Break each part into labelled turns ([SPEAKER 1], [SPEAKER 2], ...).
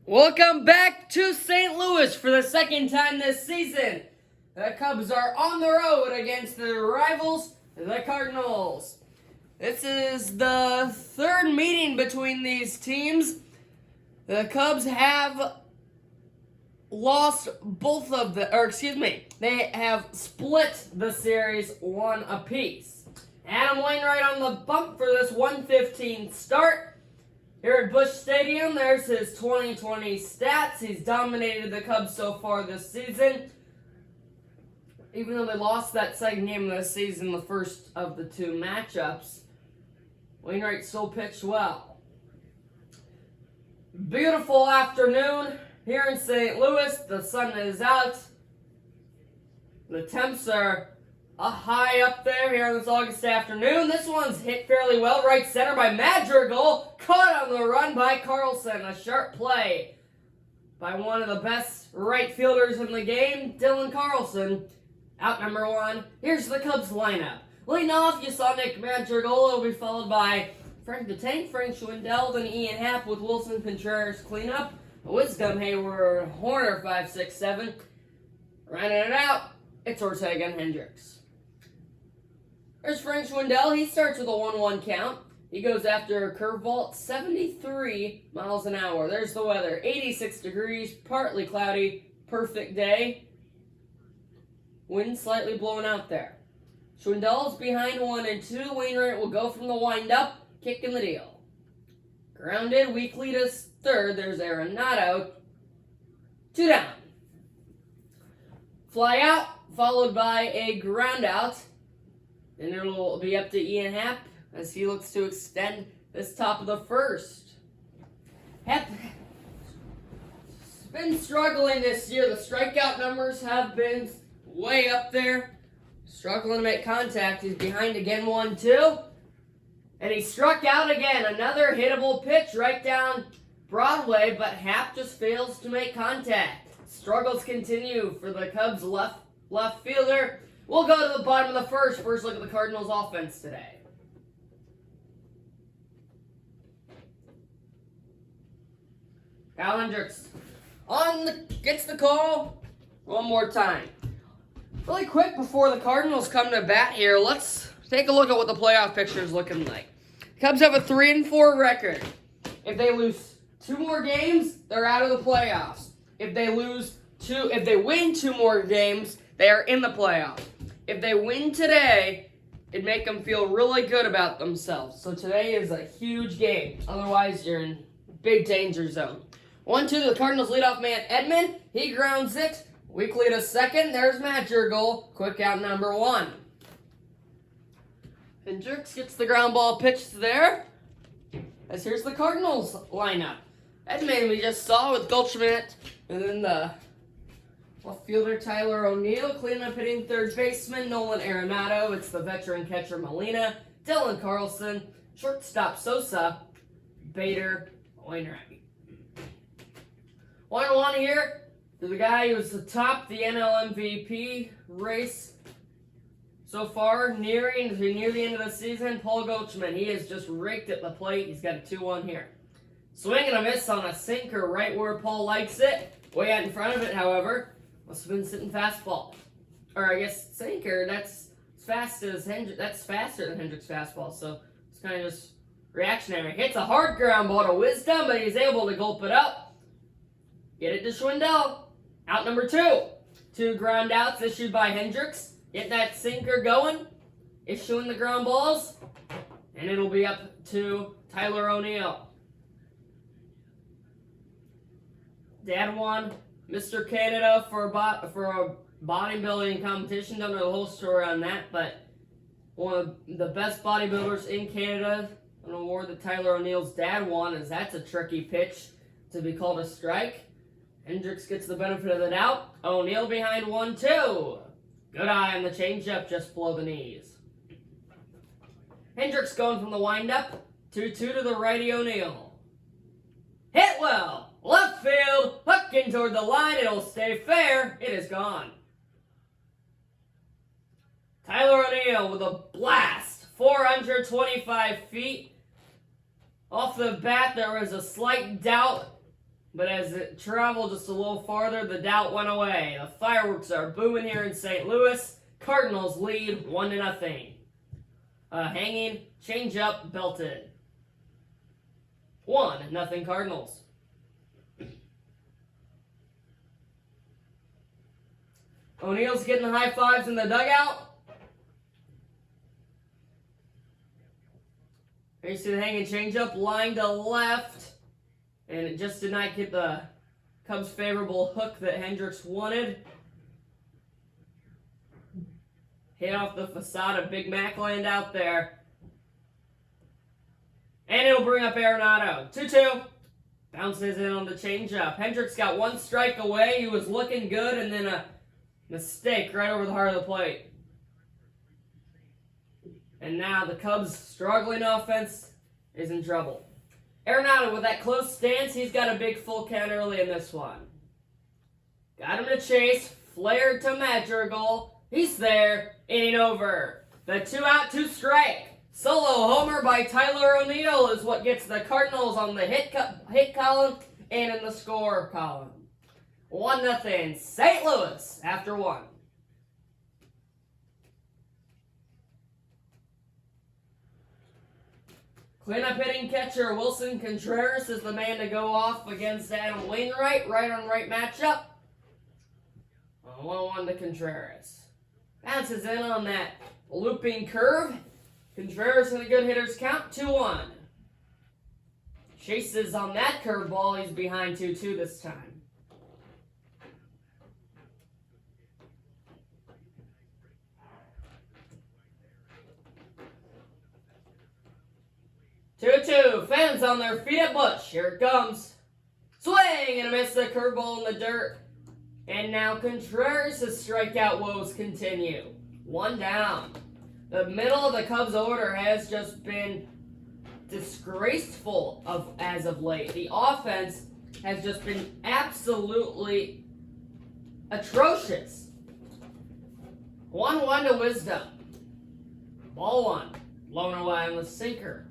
[SPEAKER 1] Welcome back to St. Louis for the second time this season. The Cubs are on the road against their rivals, the Cardinals. This is the third meeting between these teams. The Cubs have they have split the series one apiece. Adam Wainwright on the bump for this 1:15 start. Here at Busch Stadium, there's his 2020 stats. He's dominated the Cubs so far this season. Even though they lost that second game of the season, the first of the two matchups, Wainwright still pitched well. Beautiful afternoon here in St. Louis. The sun is out. The temps are high up there here on this August afternoon. This one's hit fairly well. Right center by Madrigal. Caught on the run by Carlson. A sharp play by one of the best right fielders in the game, Dylan Carlson. Out number one. Here's the Cubs lineup. Leading off, you saw Nick Madrigal. It'll be followed by Frank the Tank, Frank Schwindel, then Ian Happ with Wilson Contreras cleanup. Wisdom, Hayward, Horner, 5, 6, 7. Running it out, it's Ortega and Hendricks. There's Frank Schwindel. He starts with a 1-1 count. He goes after a curveball at 73 miles an hour. There's the weather. 86 degrees, partly cloudy, perfect day. Wind slightly blowing out there. Schwindel's behind 1-2. Wainwright will go from the windup, kicking the deal. Grounded, weak lead is third. There's Arenado. 2 down. Fly out, followed by a ground out. Then it'll be up to Ian Happ as he looks to extend this top of the first. Happ has been struggling this year. The strikeout numbers have been way up there. Struggling to make contact. He's behind again 1-2. And he struck out again. Another hittable pitch right down Broadway, but Happ just fails to make contact. Struggles continue for the Cubs left fielder. We'll go to the bottom of the first. First look at the Cardinals' offense today. Kyle Hendricks gets the call one more time. Really quick before the Cardinals come to bat here, let's take a look at what the playoff picture is looking like. The Cubs have a 3-4 record. If they lose 2 more games, they're out of the playoffs. If they win 2 more games, they are in the playoffs. If they win today, it'd make them feel really good about themselves. So today is a huge game. Otherwise, you're in big danger zone. 1-2, the Cardinals leadoff man, Edman. He grounds it. Weak lead a second. There's Madrigal. Quick out number 1. Hendricks gets the ground ball pitched there. As here's the Cardinals lineup. Edman we just saw with Goldschmidt. And then the left fielder Tyler O'Neill, cleanup hitting third baseman Nolan Arenado. It's the veteran catcher Molina, Dylan Carlson, shortstop Sosa, Bader, Wainwright. 1-1 here to the guy who's atop the NL MVP race so far, near the end of the season, Paul Goldschmidt. He has just raked at the plate. He's got a 2-1 here. Swing and a miss on a sinker right where Paul likes it. Way out in front of it, however. Must have been sitting fastball. Or I guess sinker, that's faster than Hendricks' fastball, so it's kind of just reactionary. Hits a hard ground ball to Wisdom, but he's able to gulp it up. Get it to Schwindel. Out number 2. 2 ground outs issued by Hendricks. Get that sinker going. Issuing the ground balls. And it'll be up to Tyler O'Neill. Dad won Mr. Canada for a bodybuilding competition. Don't know the whole story on that, but one of the best bodybuilders in Canada, an award that Tyler O'Neill's dad won, as that's a tricky pitch to be called a strike. Hendricks gets the benefit of the doubt. O'Neill behind 1-2. Good eye on the changeup just below the knees. Hendricks going from the windup. 2-2 to the righty O'Neill. Hit well. Left field, hooking toward the line, it'll stay fair, it is gone. Tyler O'Neill with a blast, 425 feet. Off the bat, there was a slight doubt But as it traveled just a little farther, the doubt went away. The fireworks are booming here in St. Louis. Cardinals lead 1-0. Hanging, change up, belted. 1-0 Cardinals. O'Neill's getting the high fives in the dugout. Here you see the hanging changeup, line to left, and it just did not get the Cubs' favorable hook that Hendricks wanted. Hit off the facade of Big Mac land out there. And it'll bring up Arenado. 2-2. Bounces in on the changeup. Hendricks got one strike away. He was looking good, and then a mistake right over the heart of the plate. And now the Cubs' struggling offense is in trouble. Arenado with that close stance, he's got a big full count early in this one. Got him to chase, flared to Madrigal. He's there, inning over. The 2-out, 2-strike. Solo homer by Tyler O'Neill is what gets the Cardinals on the hit column and in the score column. 1-0 St. Louis after 1. Cleanup hitting catcher Wilson Contreras is the man to go off against Adam Wainwright. Right on right matchup. 1-1 to Contreras. Bounces in on that looping curve. Contreras in a good hitter's count. 2-1. Chases on that curveball. He's behind 2-2 this time. Fans on their feet at Bush. Here it comes. Swing and a miss, the curveball in the dirt. And now Contreras' strikeout woes continue. 1 down. The middle of the Cubs order has just been disgraceful as of late. The offense has just been absolutely atrocious. 1-1 to Wisdom. Ball 1. Blown away on the sinker.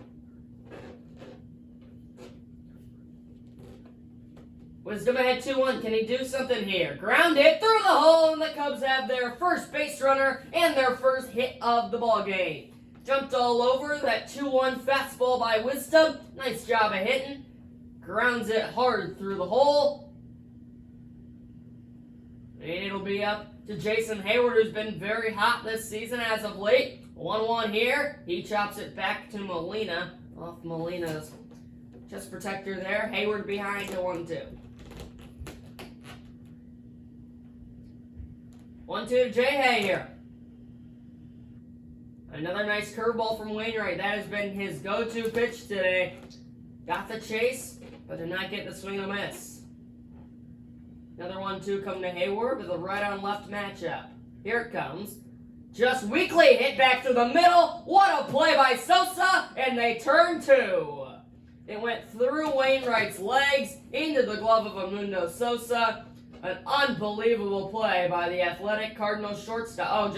[SPEAKER 1] Wisdom ahead 2-1. Can he do something here? Ground it through the hole, and the Cubs have their first base runner and their first hit of the ball game. Jumped all over that 2-1 fastball by Wisdom. Nice job of hitting. Grounds it hard through the hole. And it'll be up to Jason Hayward, who's been very hot this season as of late. 1-1 here. He chops it back to Molina. Off Molina's chest protector there. Hayward behind to 1-2. 1-2 to J-Hay here. Another nice curveball from Wainwright. That has been his go-to pitch today. Got the chase, but did not get the swing and a miss. Another 1-2 coming to Hayward with a right-on-left matchup. Here it comes. Just weakly hit back to the middle. What a play by Sosa, and they turn 2. It went through Wainwright's legs into the glove of Amundo Sosa. An unbelievable play by the athletic Cardinals shortstop. Oh,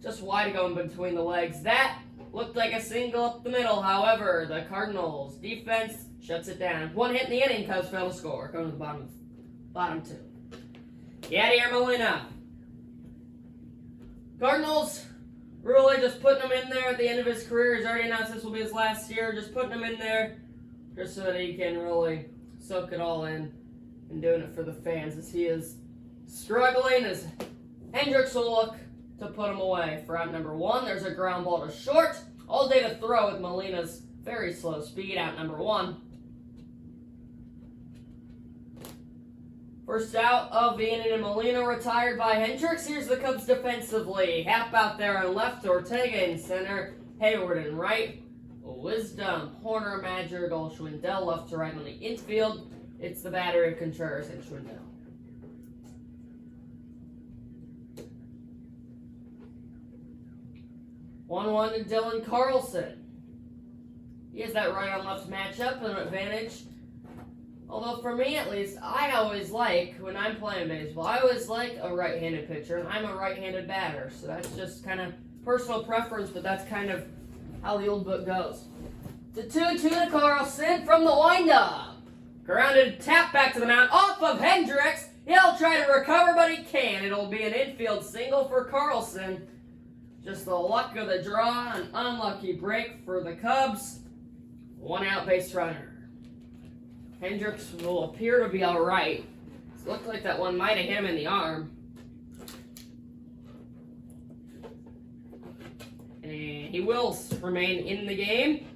[SPEAKER 1] just wide going between the legs. That looked like a single up the middle. However, the Cardinals defense shuts it down. 1 hit in the inning, Cubs fail to score. Going to the bottom 2. Yadier Molina. Cardinals really just putting him in there at the end of his career. He's already announced this will be his last year. Just putting him in there just so that he can really soak it all in and doing it for the fans as he is struggling as Hendricks will look to put him away for out number 1. There's a ground ball to short. All day to throw with Molina's very slow speed out number 1. First out of the inning, and Molina retired by Hendricks. Here's the Cubs defensively. Hap out there on left, Ortega in center, Hayward in right, Wisdom, Horner, Madrigal, Schwindel left to right on the infield. It's the battery of Contreras and Schwindel. 1-1 to Dylan Carlson. He has that right on left matchup, an advantage. Although for me at least, I always like, when I'm playing baseball, I always like a right-handed pitcher, and I'm a right-handed batter. So that's just kind of personal preference, but that's kind of how the old book goes. The 2-2 to Carlson from the windup. Grounded tap back to the mound off of Hendricks. He'll try to recover, but he can't. It'll be an infield single for Carlson. Just the luck of the draw, an unlucky break for the Cubs. 1 out base runner. Hendricks will appear to be all right. It looked like that one might have hit him in the arm. And he will remain in the game.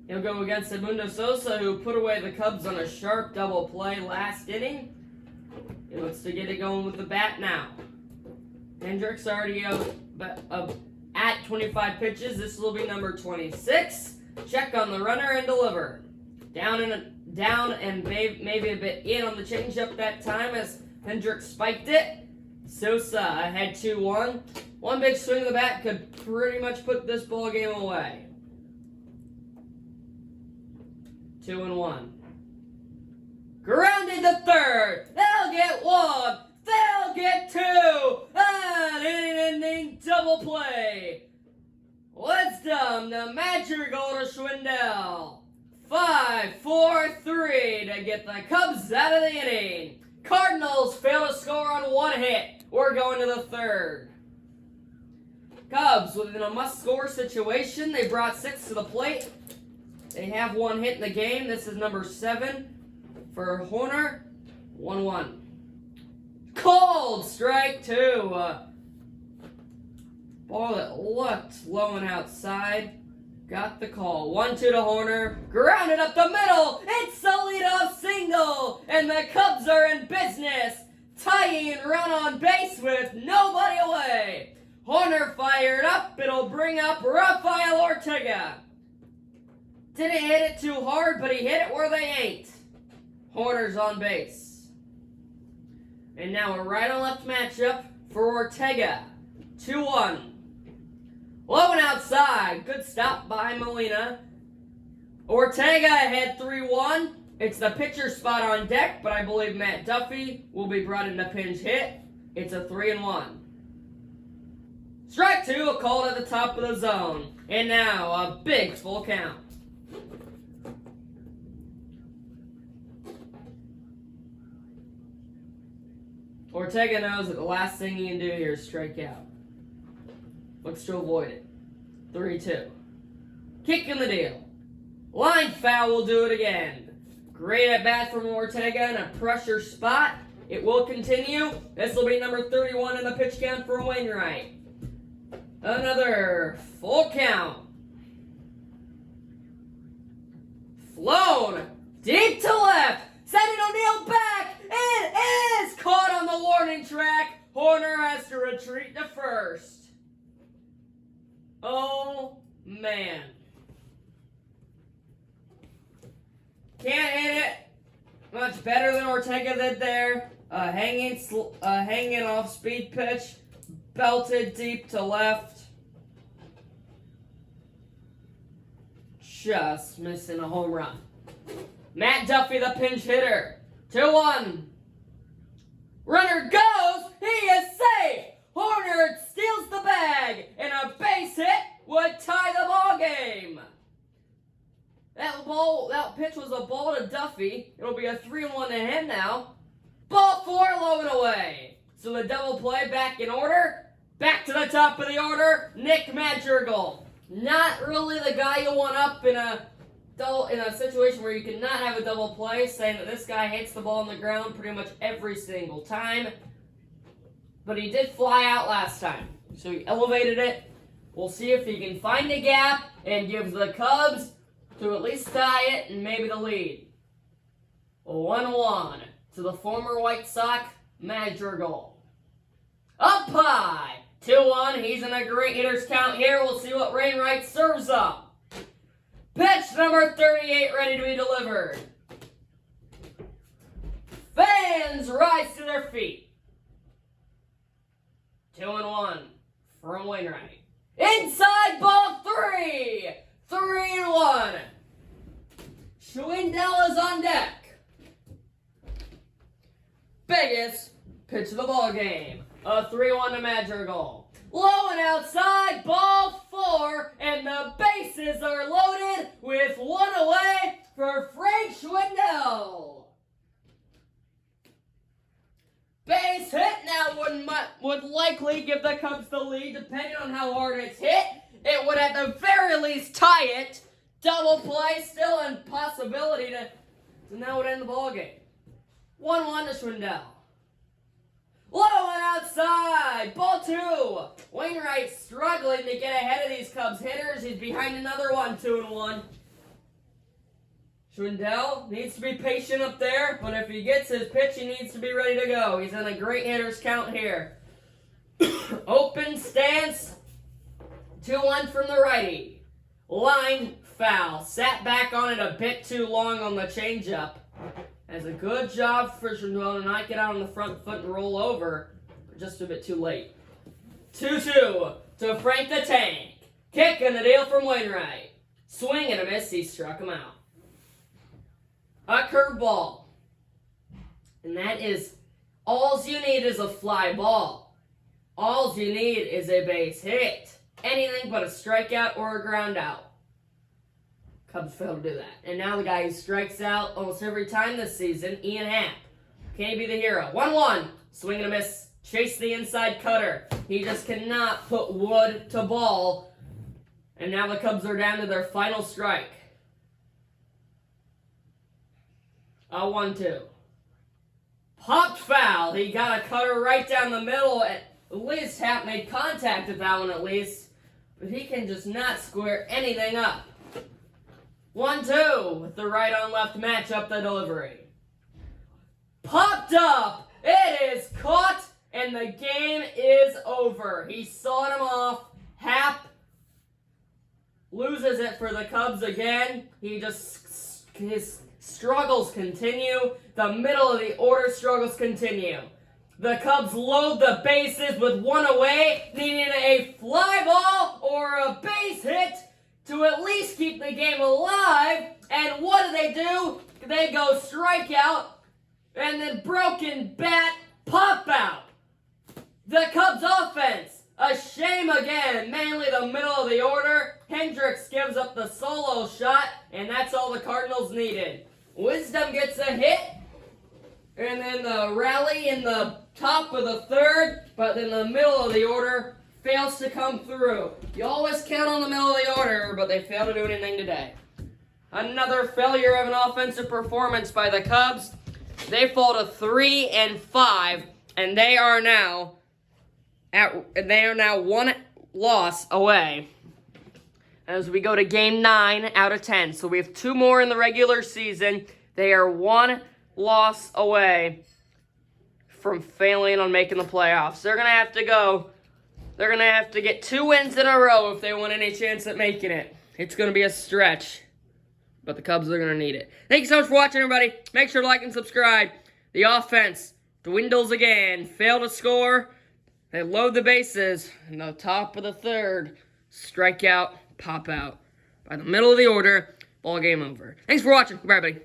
[SPEAKER 1] He'll go against Edmundo Sosa, who put away the Cubs on a sharp double play last inning. He looks to get it going with the bat now. Hendricks already at 25 pitches. This will be number 26. Check on the runner and deliver. Down and maybe a bit in on the changeup that time as Hendricks spiked it. Sosa ahead 2-1. One big swing of the bat could pretty much put this ball game away. 2-1. Grounded to third. They'll get 1. They'll get 2. An inning double play. Wisdom to Madrigal to Schwindel. 5-4-3 to get the Cubs out of the inning. Cardinals fail to score on 1 hit. We're going to the third. Cubs within a must-score situation. They brought 6 to the plate. They have 1 hit in the game. This is number 7 for Horner. 1-1. Cold strike 2. Ball that looked low and outside. Got the call. 1-2 to Horner. Grounded up the middle. It's a leadoff single. And the Cubs are in business. Tying run on base with nobody away. Horner fired up. It'll bring up Rafael Ortega. Didn't hit it too hard, but he hit it where they ain't. Horner's on base. And now a right and left matchup for Ortega. 2-1. Low and outside. Good stop by Molina. Ortega ahead 3-1. It's the pitcher spot on deck, but I believe Matt Duffy will be brought in to pinch hit. It's a 3-1. Strike 2, a call at the top of the zone. And now a big full count. Ortega knows that the last thing he can do here is strike out. Looks to avoid it. 3-2. Kick in the deal. Line foul will do it again. Great at bat from Ortega in a pressure spot. It will continue. This will be number 31 in the pitch count for Wainwright. Another full count. Flown deep to left. Sending O'Neill back. It is caught on the warning track. Horner has to retreat to first. Oh, man. Can't hit it much better than Ortega did there. Hanging off speed pitch. Belted deep to left. Just missing a home run. Matt Duffy, the pinch hitter. 2-1. Runner goes. He is safe. Horner steals the bag. And a base hit would tie the ball game. That pitch was a ball to Duffy. It'll be a 3-1 to him now. Ball 4, low and away. So the double play back in order. Back to the top of the order, Nick Madrigal. Not really the guy you want up in a situation where you cannot have a double play, saying that this guy hits the ball on the ground pretty much every single time. But he did fly out last time, so he elevated it. We'll see if he can find a gap and give the Cubs to at least tie it and maybe the lead. 1-1 to the former White Sox, Madrigal. Up high, 2-1. He's in a great hitter's count here. We'll see what Wainwright serves up. Pitch number 38 ready to be delivered. Fans rise to their feet. 2-1 from Wainwright. Inside ball 3. 3-1. Schwindel is on deck. Biggest pitch of the ball game. A 3-1 to Madrigal. Low and outside, ball 4, and the bases are loaded with one away for Frank Schwindel. Base hit now would likely give the Cubs the lead, depending on how hard it's hit. It would at the very least tie it. Double play, still a possibility so now would end the ball game. 1-1 to Schwindel. Low and outside, ball 2. Wainwright struggling to get ahead of these Cubs hitters. He's behind another one, 2-1. Schwindel needs to be patient up there, but if he gets his pitch, he needs to be ready to go. He's in a great hitter's count here. Open stance, 2-1 from the righty. Line foul. Sat back on it a bit too long on the changeup. That's a good job for Schwindel to not get out on the front foot and roll over, but just a bit too late. 2-2 to Frank the Tank. Kick and the deal from Wainwright. Swing and a miss, he struck him out. A curveball. And that is, all you need is a fly ball. All you need is a base hit. Anything but a strikeout or a ground out. Cubs failed to do that. And now the guy who strikes out almost every time this season, Ian Happ. Can he be the hero? 1-1. Swing and a miss. Chase the inside cutter. He just cannot put wood to ball. And now the Cubs are down to their final strike. A 1-2. Popped foul. He got a cutter right down the middle. At least Happ made contact with that one at least. But he can just not square anything up. 1-2 with the right on left match up the delivery. Popped up. It is caught and the game is over. He sawed him off. Happ loses it for the Cubs again. His struggles continue. The middle of the order struggles continue. The Cubs load the bases with one away, needing a fly ball or a base hit to at least keep the game alive. And what do? They go strikeout and then broken bat pop out. The Cubs offense, a shame again. Mainly the middle of the order. Hendricks gives up the solo shot, and that's all the Cardinals needed. Wisdom gets a hit, and then the rally in the top of the third, but then the middle of the order fails to come through. You always count on the middle of the order, but they fail to do anything today. Another failure of an offensive performance by the Cubs. They fall to 3-5, and they are now one loss away as we go to game 9 out of 10. So we have 2 more in the regular season. They are 1 loss away from failing on making the playoffs. They're going to have to get 2 wins in a row if they want any chance at making it. It's going to be a stretch, but the Cubs are going to need it. Thank you so much for watching, everybody. Make sure to like and subscribe. The offense dwindles again. Fail to score. They load the bases in the top of the third. Strikeout, pop out. By the middle of the order, ball game over. Thanks for watching. Goodbye, everybody.